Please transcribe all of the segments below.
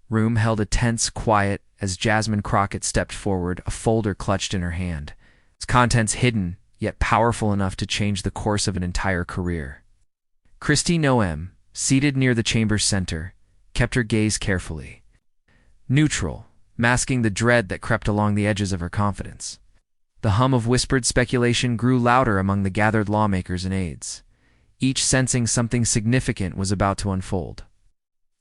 room held a tense quiet as Jasmine Crockett stepped forward, a folder clutched in her hand, its contents hidden, yet powerful enough to change the course of an entire career. Kristi Noem, seated near the chamber's center, kept her gaze carefully. Neutral, masking the dread that crept along the edges of her confidence. The hum of whispered speculation grew louder among the gathered lawmakers and aides, each sensing something significant was about to unfold.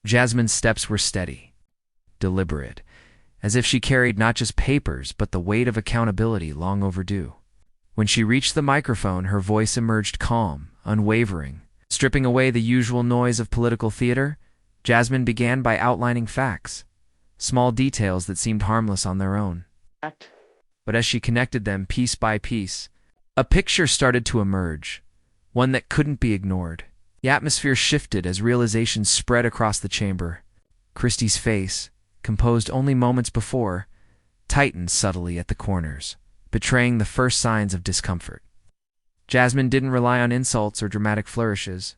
Jasmine's steps were steady, deliberate, as if she carried not just papers but the weight of accountability long overdue. When she reached the microphone, her voice emerged calm, unwavering. Stripping away the usual noise of political theater, Jasmine began by outlining facts, small details that seemed harmless on their own. But as she connected them piece by piece, a picture started to emerge, one that couldn't be ignored. The atmosphere shifted as realization spread across the chamber. Kristi's face, composed only moments before, tightened subtly at the corners, betraying the first signs of discomfort. Jasmine didn't rely on insults or dramatic flourishes.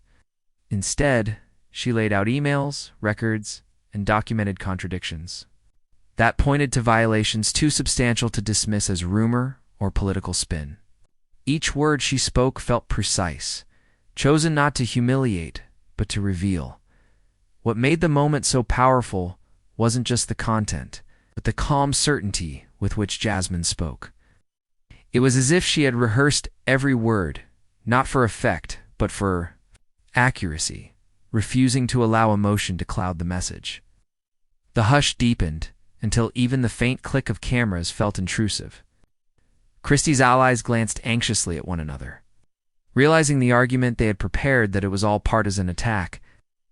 Instead, she laid out emails, records, and documented contradictions that pointed to violations too substantial to dismiss as rumor or political spin. Each word she spoke felt precise, chosen not to humiliate, but to reveal. What made the moment so powerful wasn't just the content, but the calm certainty with which Jasmine spoke. It was as if she had rehearsed every word, not for effect, but for accuracy, refusing to allow emotion to cloud the message. The hush deepened until even the faint click of cameras felt intrusive. Kristi's allies glanced anxiously at one another, realizing the argument they had prepared that it was all partisan attack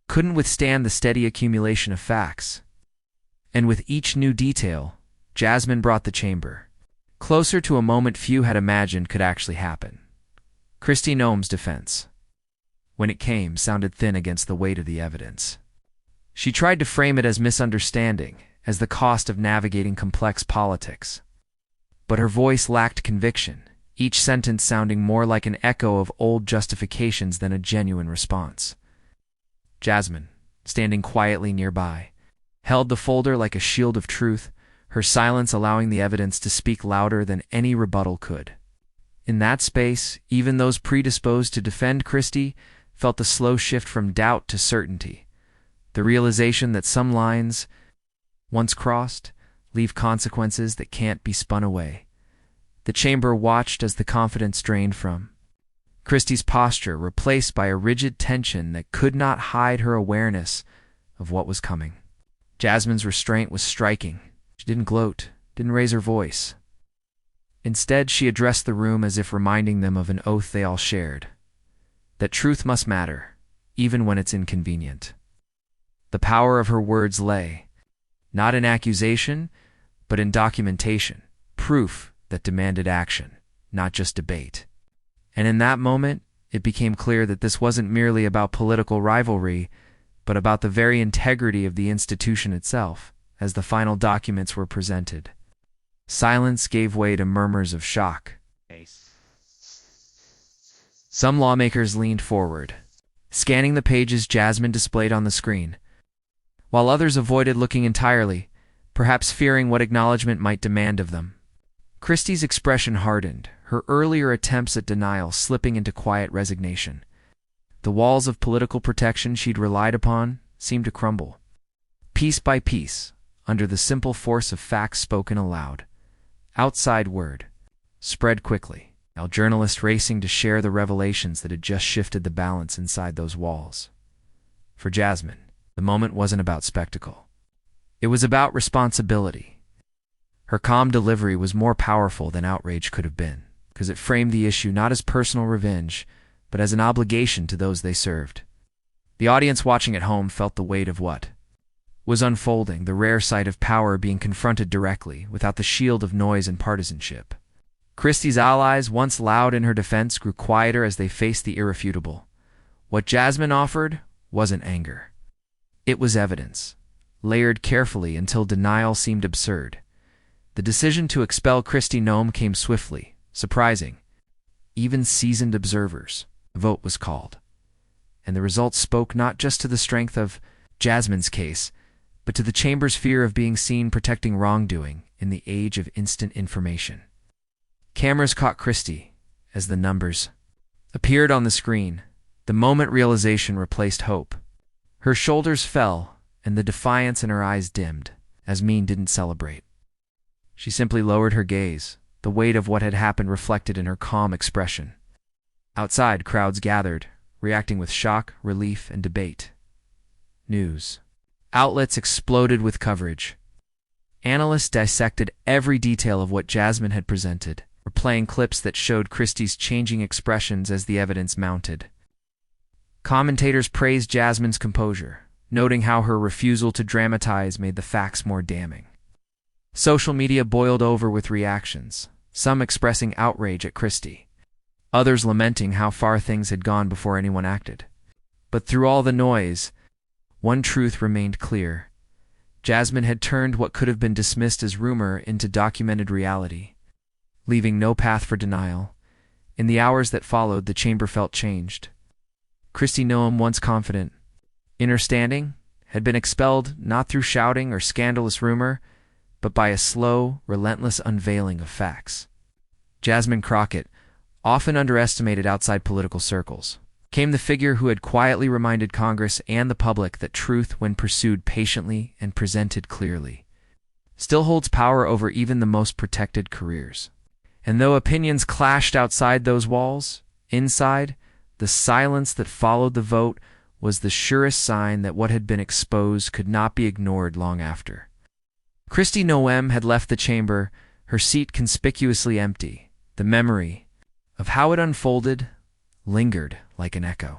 couldn't withstand the steady accumulation of facts. And with each new detail, Jasmine brought the chamber closer to a moment few had imagined could actually happen. Kristi Noem's defense, when it came, sounded thin against the weight of the evidence. She tried to frame it as misunderstanding, as the cost of navigating complex politics. But her voice lacked conviction, each sentence sounding more like an echo of old justifications than a genuine response. Jasmine, standing quietly nearby, held the folder like a shield of truth, her silence allowing the evidence to speak louder than any rebuttal could. In that space, even those predisposed to defend Kristi felt the slow shift from doubt to certainty, the realization that some lines, once crossed, leave consequences that can't be spun away. The chamber watched as the confidence drained from Kristi's posture, replaced by a rigid tension that could not hide her awareness of what was coming. Jasmine's restraint was striking. She didn't gloat, didn't raise her voice. Instead, she addressed the room as if reminding them of an oath they all shared, that truth must matter, even when it's inconvenient. The power of her words lay, not in accusation, but in documentation, proof that demanded action, not just debate. And in that moment, it became clear that this wasn't merely about political rivalry, but about the very integrity of the institution itself. As the final documents were presented, silence gave way to murmurs of shock. Some lawmakers leaned forward, scanning the pages Jasmine displayed on the screen, while others avoided looking entirely, perhaps fearing what acknowledgement might demand of them. Kristi's expression hardened, her earlier attempts at denial slipping into quiet resignation. The walls of political protection she'd relied upon seemed to crumble. Piece by piece, under the simple force of facts spoken aloud, outside word spread quickly, now journalists racing to share the revelations that had just shifted the balance inside those walls. For Jasmine, the moment wasn't about spectacle. It was about responsibility. Her calm delivery was more powerful than outrage could have been, because it framed the issue not as personal revenge, but as an obligation to those they served. The audience watching at home felt the weight of what was unfolding, the rare sight of power being confronted directly, without the shield of noise and partisanship. Kristi's allies, once loud in her defense, grew quieter as they faced the irrefutable. What Jasmine offered wasn't anger. It was evidence, layered carefully until denial seemed absurd. The decision to expel Kristi Noem came swiftly, surprising. Even seasoned observers. The vote was called. And the results spoke not just to the strength of Jasmine's case, but to the chamber's fear of being seen protecting wrongdoing in the age of instant information. Cameras caught Kristi as the numbers appeared on the screen. The moment realization replaced hope. Her shoulders fell, and the defiance in her eyes dimmed. Jasmine didn't celebrate. She simply lowered her gaze, the weight of what had happened reflected in her calm expression. Outside, crowds gathered, reacting with shock, relief, and debate. News outlets exploded with coverage. Analysts dissected every detail of what Jasmine had presented, replaying clips that showed Kristi's changing expressions as the evidence mounted. Commentators praised Jasmine's composure, noting how her refusal to dramatize made the facts more damning. Social media boiled over with reactions, some expressing outrage at Kristi, others lamenting how far things had gone before anyone acted. But through all the noise, one truth remained clear. Jasmine had turned what could have been dismissed as rumor into documented reality, leaving no path for denial. In the hours that followed, the chamber felt changed. Kristi Noem, once confident in her standing, had been expelled not through shouting or scandalous rumor, but by a slow, relentless unveiling of facts. Jasmine Crockett, often underestimated outside political circles, became the figure who had quietly reminded Congress and the public that truth, when pursued patiently and presented clearly, still holds power over even the most protected careers. And though opinions clashed outside those walls, inside, the silence that followed the vote was the surest sign that what had been exposed could not be ignored long after. Kristi Noem had left the chamber, her seat conspicuously empty. The memory of how it unfolded lingered like an echo.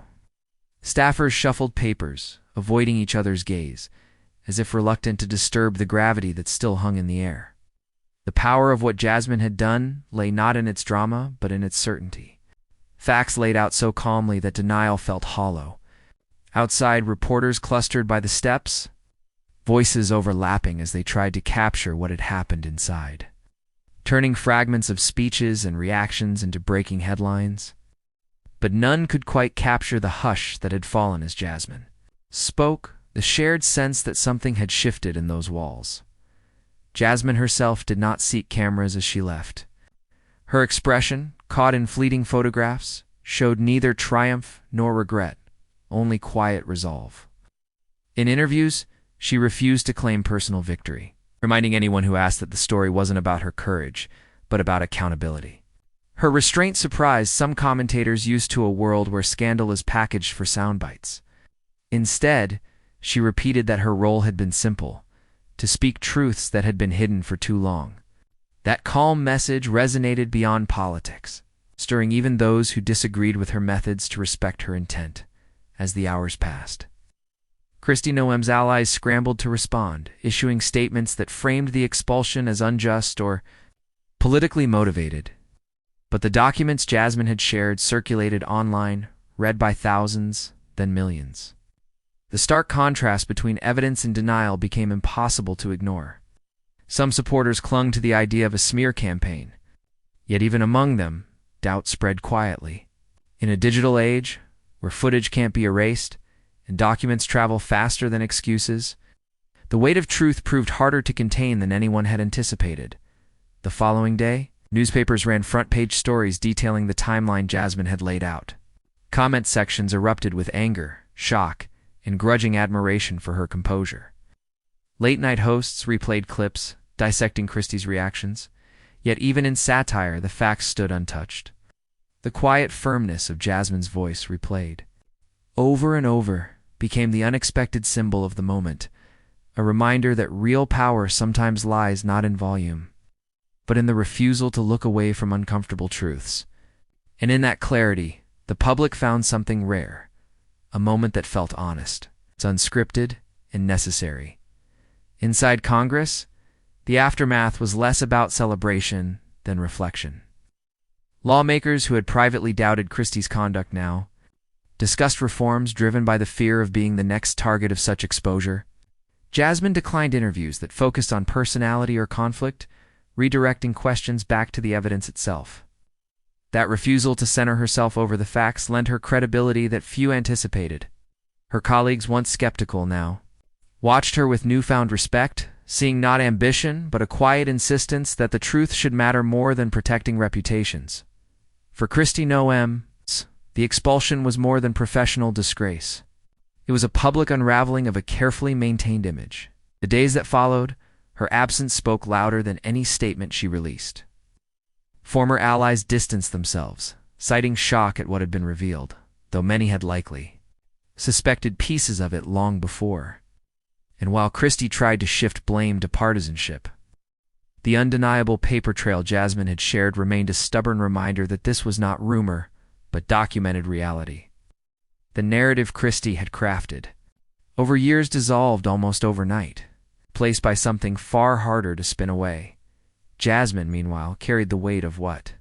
Staffers shuffled papers, avoiding each other's gaze, as if reluctant to disturb the gravity that still hung in the air. The power of what Jasmine had done lay not in its drama, but in its certainty. Facts laid out so calmly that denial felt hollow. Outside, reporters clustered by the steps, voices overlapping as they tried to capture what had happened inside, turning fragments of speeches and reactions into breaking headlines. But none could quite capture the hush that had fallen as Jasmine spoke, the shared sense that something had shifted in those walls. Jasmine herself did not seek cameras as she left. Her expression, caught in fleeting photographs, showed neither triumph nor regret, only quiet resolve. In interviews, she refused to claim personal victory, reminding anyone who asked that the story wasn't about her courage, but about accountability. Her restraint surprised some commentators used to a world where scandal is packaged for sound bites. Instead, she repeated that her role had been simple: to speak truths that had been hidden for too long. That calm message resonated beyond politics, stirring even those who disagreed with her methods to respect her intent. As the hours passed, Kristi Noem's allies scrambled to respond, issuing statements that framed the expulsion as unjust or politically motivated. But the documents Jasmine had shared circulated online, read by thousands, then millions. The stark contrast between evidence and denial became impossible to ignore. Some supporters clung to the idea of a smear campaign, yet even among them, doubt spread quietly. In a digital age, where footage can't be erased and documents travel faster than excuses, the weight of truth proved harder to contain than anyone had anticipated. The following day, newspapers ran front-page stories detailing the timeline Jasmine had laid out. Comment sections erupted with anger, shock, and grudging admiration for her composure. Late-night hosts replayed clips, dissecting Kristi's reactions, yet even in satire the facts stood untouched. The quiet firmness of Jasmine's voice, replayed over and over, became the unexpected symbol of the moment, a reminder that real power sometimes lies not in volume, but in the refusal to look away from uncomfortable truths. And in that clarity, the public found something rare, a moment that felt honest. It's unscripted and necessary. Inside Congress, the aftermath was less about celebration than reflection. Lawmakers who had privately doubted Kristi's conduct now discussed reforms driven by the fear of being the next target of such exposure. Jasmine declined interviews that focused on personality or conflict, redirecting questions back to the evidence itself. That refusal to center herself over the facts lent her credibility that few anticipated. Her colleagues, once skeptical, now watched her with newfound respect, seeing not ambition but a quiet insistence that the truth should matter more than protecting reputations. For Kristi Noem, the expulsion was more than professional disgrace. It was a public unraveling of a carefully maintained image. The days that followed, her absence spoke louder than any statement she released. Former allies distanced themselves, citing shock at what had been revealed, though many had likely suspected pieces of it long before. And while Kristi tried to shift blame to partisanship, the undeniable paper trail Jasmine had shared remained a stubborn reminder that this was not rumor, but documented reality. The narrative Kristi had crafted, over years dissolved almost overnight, placed by something far harder to spin away. Jasmine, meanwhile, carried the weight of what